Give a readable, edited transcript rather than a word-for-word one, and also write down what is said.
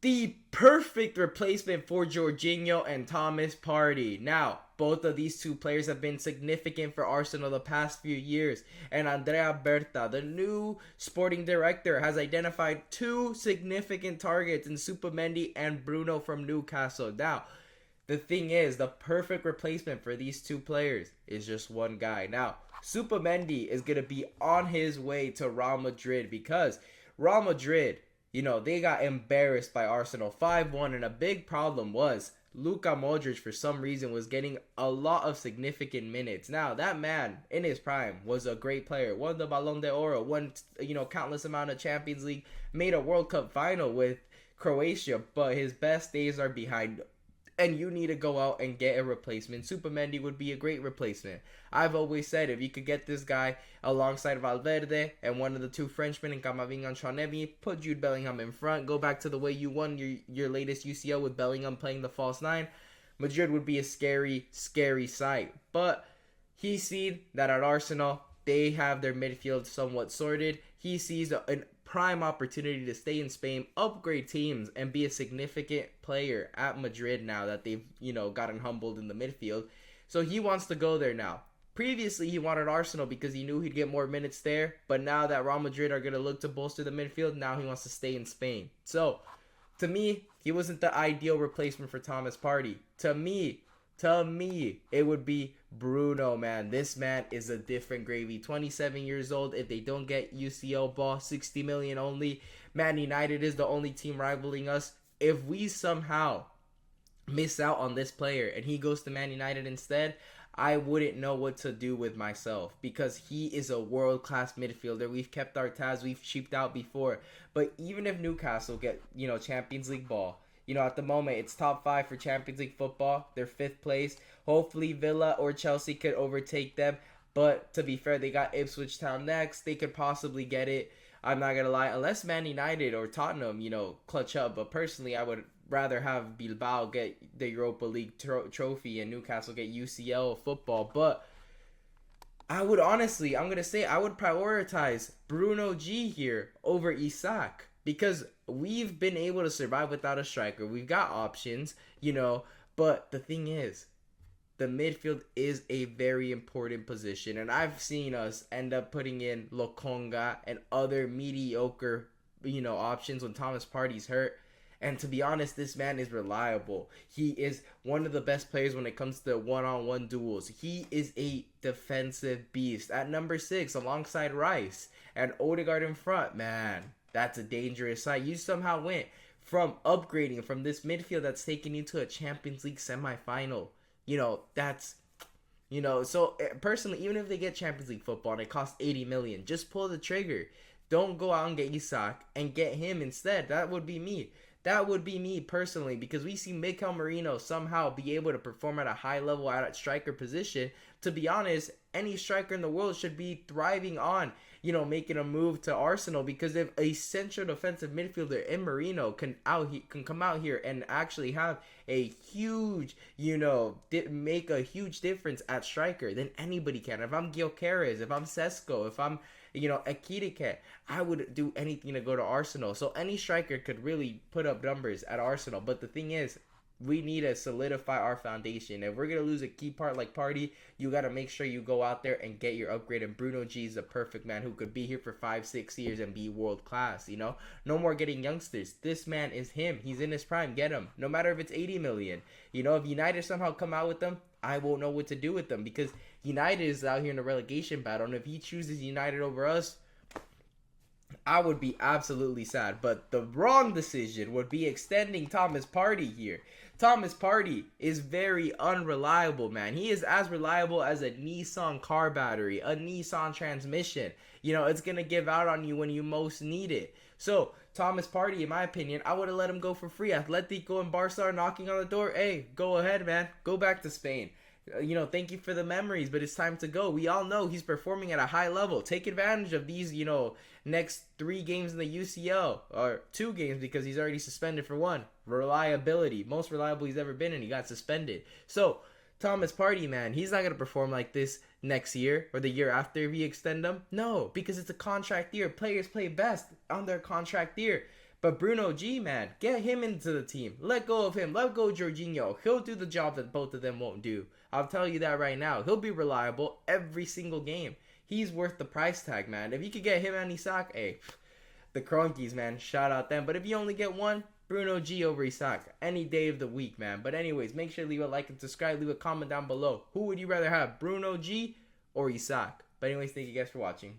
the perfect replacement for Jorginho and Thomas Partey. Now, both of these two players have been significant for Arsenal the past few years. And Andrea Berta, the new sporting director, has identified two significant targets in Supamendi and Bruno from Newcastle. Now, the thing is, the perfect replacement for these two players is just one guy. Now, Supamendi is going to be on his way to Real Madrid because Real Madrid, they got embarrassed by Arsenal 5-1, and a big problem was Luka Modric, for some reason, was getting a lot of significant minutes. Now, that man, in his prime, was a great player. Won the Ballon d'Or, won, countless amount of Champions League, made a World Cup final with Croatia, but his best days are behind him. And you need to go out and get a replacement. Supamendi would be a great replacement. I've always said if you could get this guy alongside Valverde and one of the two Frenchmen in Camavinga and Chonemi, put Jude Bellingham in front, go back to the way you won your latest UCL with Bellingham playing the false nine, Madrid would be a scary, scary sight. But he sees that at Arsenal, they have their midfield somewhat sorted. He sees an prime opportunity to stay in Spain, upgrade teams, and be a significant player at Madrid now that they've, gotten humbled in the midfield. So he wants to go there now. Previously, he wanted Arsenal because he knew he'd get more minutes there. But now that Real Madrid are going to look to bolster the midfield, now he wants to stay in Spain. So, to me, he wasn't the ideal replacement for Thomas Partey. To me, it would be Bruno, man. This man is a different gravy. 27 years old. If they don't get UCL ball, 60 million only. Man United is the only team rivaling us. If we somehow miss out on this player and he goes to Man United instead, I wouldn't know what to do with myself because he is a world-class midfielder. We've kept our tabs. We've cheaped out before. But even if Newcastle get, Champions League ball, at the moment, it's top 5 for Champions League football. They're 5th place. Hopefully, Villa or Chelsea could overtake them. But to be fair, they got Ipswich Town next. They could possibly get it. I'm not going to lie. Unless Man United or Tottenham, clutch up. But personally, I would rather have Bilbao get the Europa League trophy and Newcastle get UCL football. But I would honestly, I would prioritize Bruno G here over Isak. Because we've been able to survive without a striker. We've got options, but the thing is, the midfield is a very important position. And I've seen us end up putting in Lokonga and other mediocre, options when Thomas Partey's hurt. And to be honest, this man is reliable. He is one of the best players when it comes to one-on-one duels. He is a defensive beast. At number 6, alongside Rice and Odegaard in front, man. That's a dangerous sight. You somehow went from upgrading from this midfield that's taken you to a Champions League semifinal. So personally, even if they get Champions League football and it costs 80 million, just pull the trigger. Don't go out and get Isak and get him instead. That would be me. That would be me personally, because we see Mikel Merino somehow be able to perform at a high level at a striker position. To be honest, any striker in the world should be thriving on, making a move to Arsenal, because if a central defensive midfielder in Merino can come out here and actually have a huge, make a huge difference at striker, then anybody can. If I'm Gyökeres, if I'm Sesko, if I'm Ekitike, I would do anything to go to Arsenal. So any striker could really put up numbers at Arsenal. But the thing is, we need to solidify our foundation. If we're going to lose a key part like Partey, you got to make sure you go out there and get your upgrade. And Bruno G is the perfect man who could be here for 5-6 years and be world class, No more getting youngsters. This man is him. He's in his prime. Get him. No matter if it's 80 million. If United somehow come out with them, I won't know what to do with them, because United is out here in a relegation battle. And if he chooses United over us, I would be absolutely sad. But the wrong decision would be extending Thomas Partey here. Thomas Partey is very unreliable, man. He is as reliable as a Nissan car battery, a Nissan transmission. It's going to give out on you when you most need it. So, Thomas Partey, in my opinion, I would have let him go for free. Atletico and Barca are knocking on the door. Hey, go ahead, man. Go back to Spain. Thank you for the memories, but it's time to go. We all know he's performing at a high level. Take advantage of these, next 3 games in the UCL, or 2 games because he's already suspended for 1. Reliability. Most reliable he's ever been, and he got suspended. So, Thomas Partey, man, he's not going to perform like this next year or the year after if you extend him. No, because it's a contract year. Players play best on their contract year. But Bruno G, man, get him into the team. Let go of him. Let go of Jorginho. He'll do the job that both of them won't do. I'll tell you that right now. He'll be reliable every single game. He's worth the price tag, man. If you could get him and Isak, hey, the Cronkies, man, shout out them. But if you only get one, Bruno G over Isak any day of the week, man. But anyways, make sure to leave a like and subscribe. Leave a comment down below. Who would you rather have, Bruno G or Isak? But anyways, thank you guys for watching.